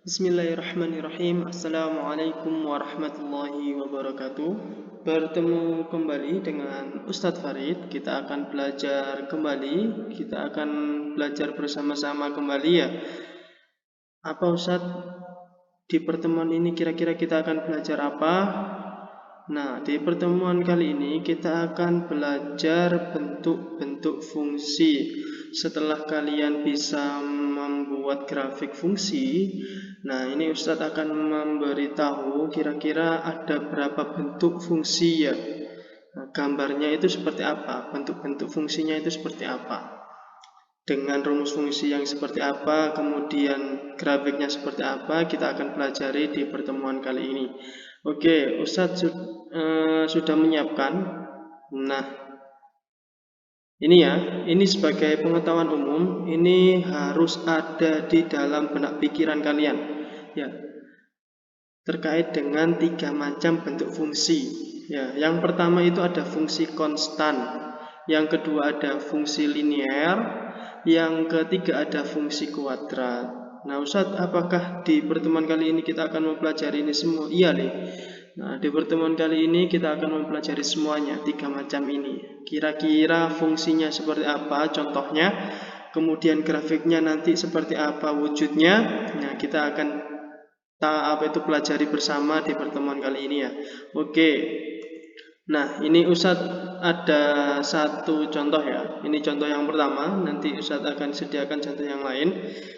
Bismillahirrahmanirrahim. Assalamualaikum warahmatullahi wabarakatuh. Bertemu kembali dengan Ustadz Farid. Kita akan belajar kembali. Kita akan belajar bersama-sama kembali ya. Apa Ustadz? Di pertemuan ini kira-kira kita akan belajar apa? Nah, di pertemuan kali ini kita akan belajar bentuk-bentuk fungsi. Setelah kalian bisa membuat grafik fungsi, nah ini Ustadz akan memberitahu kira-kira ada berapa bentuk fungsi ya. Nah, gambarnya itu seperti apa, bentuk-bentuk fungsinya itu seperti apa. Dengan rumus fungsi yang seperti apa, kemudian grafiknya seperti apa, kita akan pelajari di pertemuan kali ini. Oke, Ustadz sudah menyiapkan. Nah, ini ya, ini sebagai pengetahuan umum, ini harus ada di dalam benak pikiran kalian. Ya, terkait dengan 3 macam bentuk fungsi. Ya, yang pertama itu ada fungsi konstan, yang kedua ada fungsi linear, yang ketiga ada fungsi kuadrat. Nah, Ustadz, apakah di pertemuan kali ini kita akan mempelajari ini semua? Iya, nih. Nah, di pertemuan kali ini kita akan mempelajari semuanya, 3 macam ini. Kira-kira fungsinya seperti apa, contohnya, kemudian grafiknya nanti seperti apa wujudnya. Nah, kita akan pelajari bersama di pertemuan kali ini ya. Oke. Nah, ini Ustadz ada satu contoh ya. Ini contoh yang pertama, nanti Ustadz akan sediakan contoh yang lain.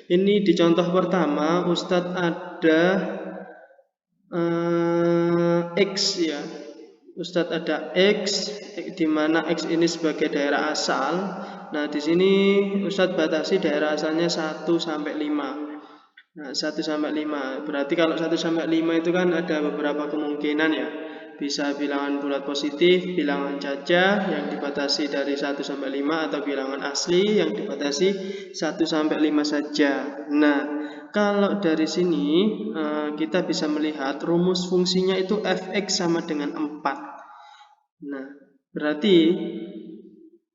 Ini di contoh pertama Ustadz ada X ya. Ustadz ada X, di mana X ini sebagai daerah asal. Nah, di sini Ustadz batasi daerah asalnya 1 sampai 5. Nah, 1 sampai 5. Berarti kalau 1 sampai 5 itu kan ada beberapa kemungkinan ya. Bisa bilangan bulat positif, bilangan cacah yang dibatasi dari 1 sampai 5, atau bilangan asli yang dibatasi 1 sampai 5 saja. Nah, kalau dari sini kita bisa melihat rumus fungsinya itu fx sama dengan 4. Nah, berarti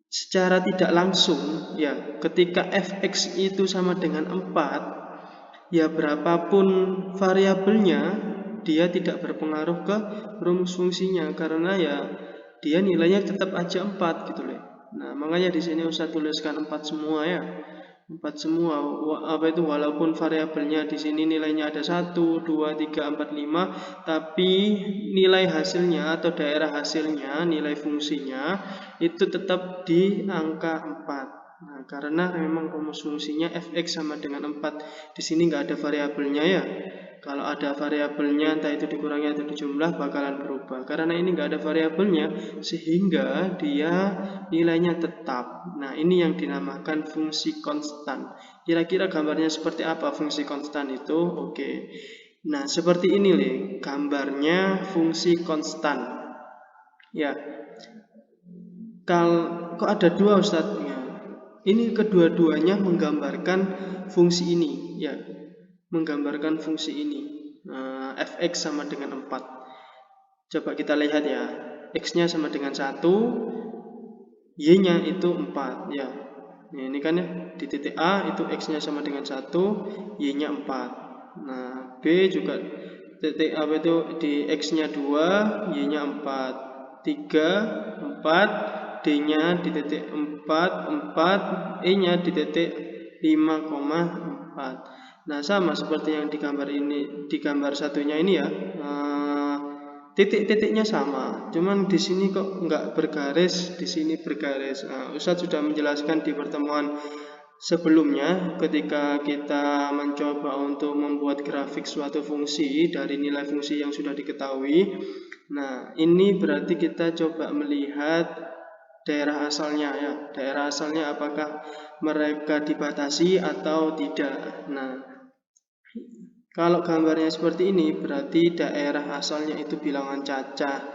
secara tidak langsung ya, ketika fx itu sama dengan 4, ya berapapun variabelnya dia tidak berpengaruh ke rumus fungsinya, karena ya dia nilainya tetap aja 4 gitu loh. Nah, makanya di sini Ustaz tuliskan 4 semua ya. 4 semua, walaupun variabelnya di sini nilainya ada 1, 2, 3, 4, 5, tapi nilai hasilnya atau daerah hasilnya, nilai fungsinya itu tetap di angka 4. Nah, karena memang rumus fungsinya fx sama dengan 4. Di sini nggak ada variabelnya ya. Kalau ada variabelnya, entah itu dikurangi atau dijumlah, bakalan berubah. Karena ini nggak ada variabelnya, sehingga dia nilainya tetap. Nah, ini yang dinamakan fungsi konstan. Kira-kira gambarnya seperti apa fungsi konstan itu? Oke. Nah, seperti ini nih gambarnya fungsi konstan. Ya. Kok ada 2 Ustadz? Ya. Ini kedua-duanya menggambarkan fungsi ini, ya. Menggambarkan fungsi ini. Fx sama dengan 4. Coba kita lihat ya. X-nya sama dengan 1, Y-nya itu 4 ya. Nah, ini kan ya, di titik A itu X-nya sama dengan 1, Y-nya 4. Nah, B juga titik A itu di X-nya 2, Y-nya 4. 3, 4, D-nya di titik 4, 4, E-nya di titik 5,4. Nah, sama seperti yang di gambar ini, di gambar satunya ini ya. Titik-titiknya sama, cuman di sini kok nggak bergaris, di sini bergaris. Nah, Ustadz sudah menjelaskan di pertemuan sebelumnya ketika kita mencoba untuk membuat grafik suatu fungsi dari nilai fungsi yang sudah diketahui. Nah, ini berarti kita coba melihat daerah asalnya ya. Daerah asalnya apakah mereka dibatasi atau tidak. Nah, kalau gambarnya seperti ini, berarti daerah asalnya itu bilangan cacah.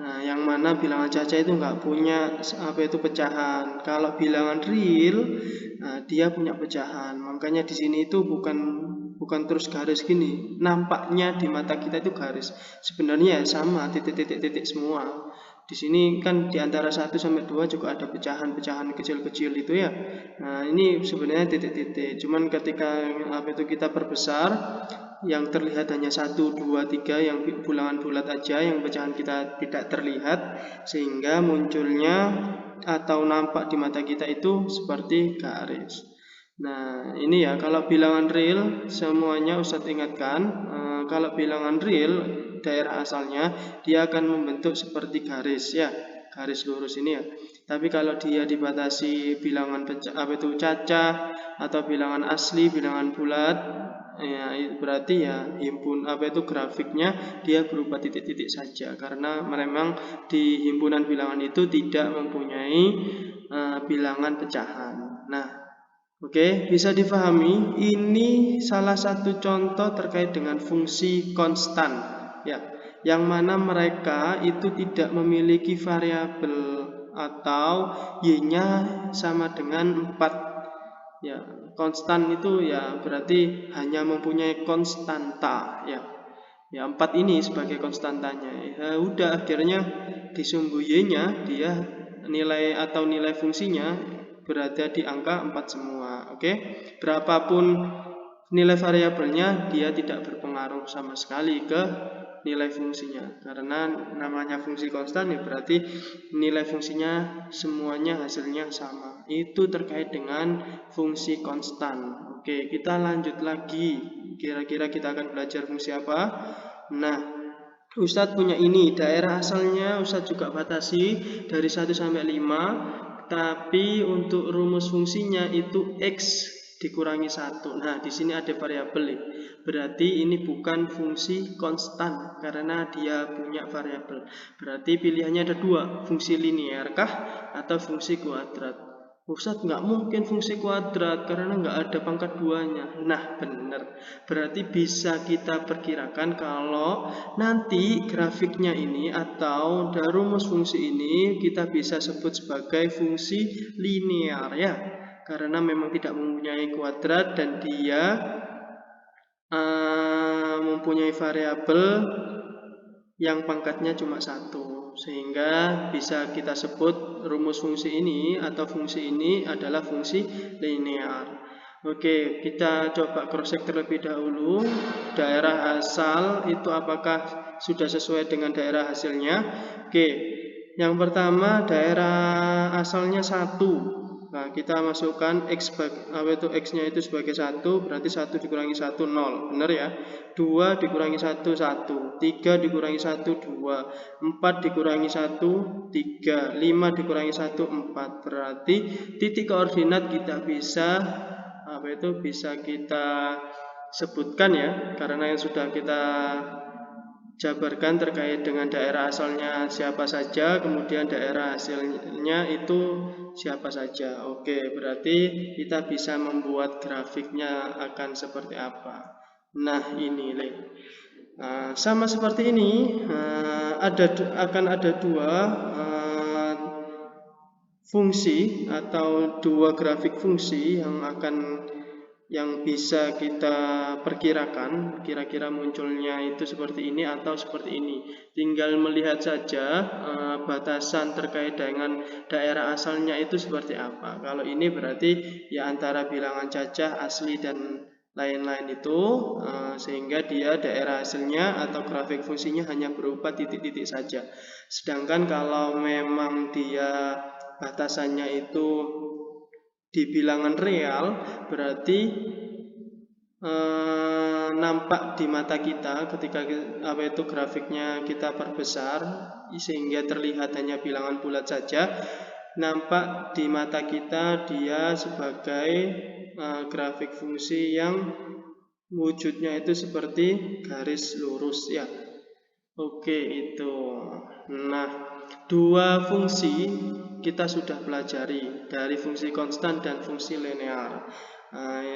Nah, yang mana bilangan cacah itu nggak punya pecahan. Kalau bilangan real, nah, dia punya pecahan. Makanya di sini itu bukan terus garis gini. Nampaknya di mata kita itu garis. Sebenarnya sama, titik-titik semua. Di sini kan di antara 1 sampai 2 juga ada pecahan-pecahan kecil-kecil itu ya. Nah, ini sebenarnya titik-titik. Cuman ketika kita perbesar, yang terlihat hanya 1, 2, 3 yang bilangan bulat aja, yang pecahan kita tidak terlihat, sehingga munculnya atau nampak di mata kita itu seperti garis. Nah, ini ya, kalau bilangan real semuanya Ustadz ingatkan, kalau bilangan real daerah asalnya dia akan membentuk seperti garis ya, garis lurus ini ya. Tapi kalau dia dibatasi bilangan cacah atau bilangan asli, bilangan bulat, ya berarti ya grafiknya dia berupa titik-titik saja, karena memang di himpunan bilangan itu tidak mempunyai bilangan pecahan. Nah, oke, bisa difahami. Ini salah satu contoh terkait dengan fungsi konstan, ya, yang mana mereka itu tidak memiliki variabel atau y-nya sama dengan 4. Ya, konstan itu ya berarti hanya mempunyai konstanta, ya. Ya, 4 ini sebagai konstantanya. Ya, udah akhirnya disumbu y-nya dia nilai fungsinya berada di angka 4 semua. Oke. Berapapun nilai variabelnya, dia tidak berpengaruh sama sekali ke nilai fungsinya. Karena namanya fungsi konstan ya berarti nilai fungsinya semuanya hasilnya sama. Itu terkait dengan fungsi konstan. Oke, kita lanjut lagi. Kira-kira kita akan belajar fungsi apa? Nah, Ustadz punya ini, daerah asalnya Ustadz juga batasi dari 1 sampai 5. Tapi untuk rumus fungsinya itu X dikurangi 1. Nah, di sini ada variabel. Berarti ini bukan fungsi konstan karena dia punya variabel. Berarti pilihannya ada 2, fungsi linear kah atau fungsi kuadrat. Ustadz nggak mungkin fungsi kuadrat karena nggak ada pangkat 2-nya. Nah, benar. Berarti bisa kita perkirakan kalau nanti grafiknya ini atau rumus fungsi ini kita bisa sebut sebagai fungsi linear ya. Karena memang tidak mempunyai kuadrat dan dia mempunyai variabel yang pangkatnya cuma 1. Sehingga bisa kita sebut rumus fungsi ini atau fungsi ini adalah fungsi linear. Oke, kita coba cross check terlebih dahulu. Daerah asal itu apakah sudah sesuai dengan daerah hasilnya? Oke, yang pertama daerah asalnya 1. Nah, kita masukkan X-nya itu sebagai 1, berarti 1 dikurangi 1, 0. Benar ya? 2 dikurangi 1, 1. 3 dikurangi 1, 2. 4 dikurangi 1, 3. 5 dikurangi 1, 4. Berarti titik koordinat kita bisa kita sebutkan ya, karena yang sudah kita jabarkan terkait dengan daerah asalnya siapa saja, kemudian daerah hasilnya itu siapa saja. Oke, berarti kita bisa membuat grafiknya akan seperti apa. Nah, ini sama seperti ini, akan ada 2 fungsi atau 2 grafik fungsi yang bisa kita perkirakan kira-kira munculnya itu seperti ini atau seperti ini. Tinggal melihat saja batasan terkait dengan daerah asalnya itu seperti apa. Kalau ini berarti ya antara bilangan cacah, asli dan lain-lain itu, sehingga dia daerah hasilnya atau grafik fungsinya hanya berupa titik-titik saja. Sedangkan kalau memang dia batasannya itu di bilangan real, berarti nampak di mata kita ketika grafiknya kita perbesar sehingga terlihat hanya bilangan bulat saja, nampak di mata kita dia sebagai grafik fungsi yang wujudnya itu seperti garis lurus ya. Oke, itu. Nah, 2 fungsi kita sudah pelajari, dari fungsi konstan dan fungsi linear.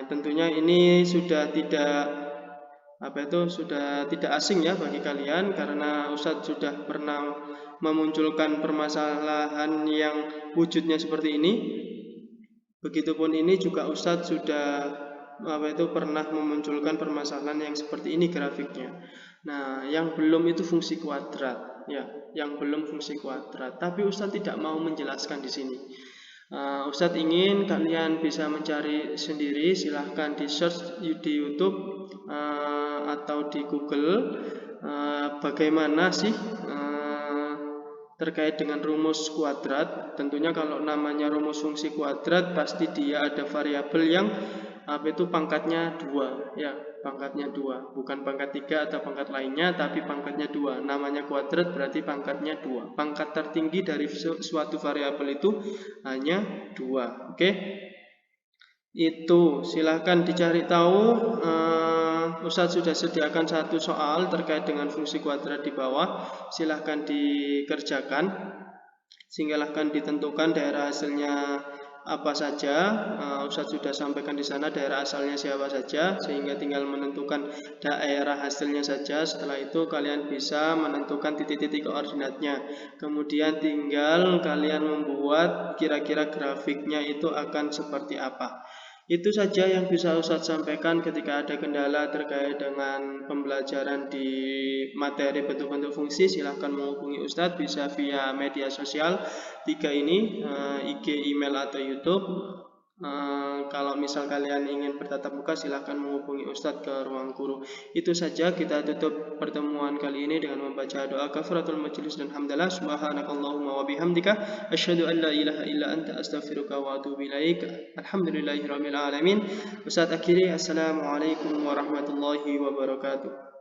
Tentunya ini sudah tidak asing ya bagi kalian, karena Ustadz sudah pernah memunculkan permasalahan yang wujudnya seperti ini. Begitupun ini juga Ustadz sudah pernah memunculkan permasalahan yang seperti ini grafiknya. Nah, yang belum itu fungsi kuadrat. ya, yang belum fungsi kuadrat. Tapi Ustadz tidak mau menjelaskan di sini. Ustadz ingin kalian bisa mencari sendiri, silahkan di search di YouTube atau di Google bagaimana sih terkait dengan rumus kuadrat. Tentunya kalau namanya rumus fungsi kuadrat pasti dia ada variabel yang pangkatnya 2, ya, pangkatnya 2, bukan pangkat 3 atau pangkat lainnya, tapi pangkatnya 2. Namanya kuadrat berarti pangkatnya 2. Pangkat tertinggi dari suatu variabel itu hanya 2. Oke? Itu silahkan dicari tahu. Ustadz sudah sediakan satu soal terkait dengan fungsi kuadrat di bawah. Silahkan dikerjakan. Silahkan ditentukan daerah hasilnya apa saja. Ustadz sudah sampaikan di sana daerah asalnya siapa saja, sehingga tinggal menentukan daerah hasilnya saja. Setelah itu kalian bisa menentukan titik-titik koordinatnya. Kemudian tinggal kalian membuat kira-kira grafiknya itu akan seperti apa. Itu saja yang bisa Ustadz sampaikan. Ketika ada kendala terkait dengan pembelajaran di materi bentuk-bentuk fungsi, silahkan menghubungi Ustadz, bisa via media sosial 3 ini, IG, email, atau YouTube. Kalau misal kalian ingin bertatap muka, silahkan menghubungi Ustadz ke ruang guru. Itu saja, kita tutup pertemuan kali ini dengan membaca doa kafaratul majelis dan hamdalah. Subhanakallahumma wa bihamdika asyhadu an la ilaha illa anta astaghfiruka wa atubu ilaik. Alhamdulillahirabbil alamin. Ustadz akhiri, assalamualaikum warahmatullahi wabarakatuh.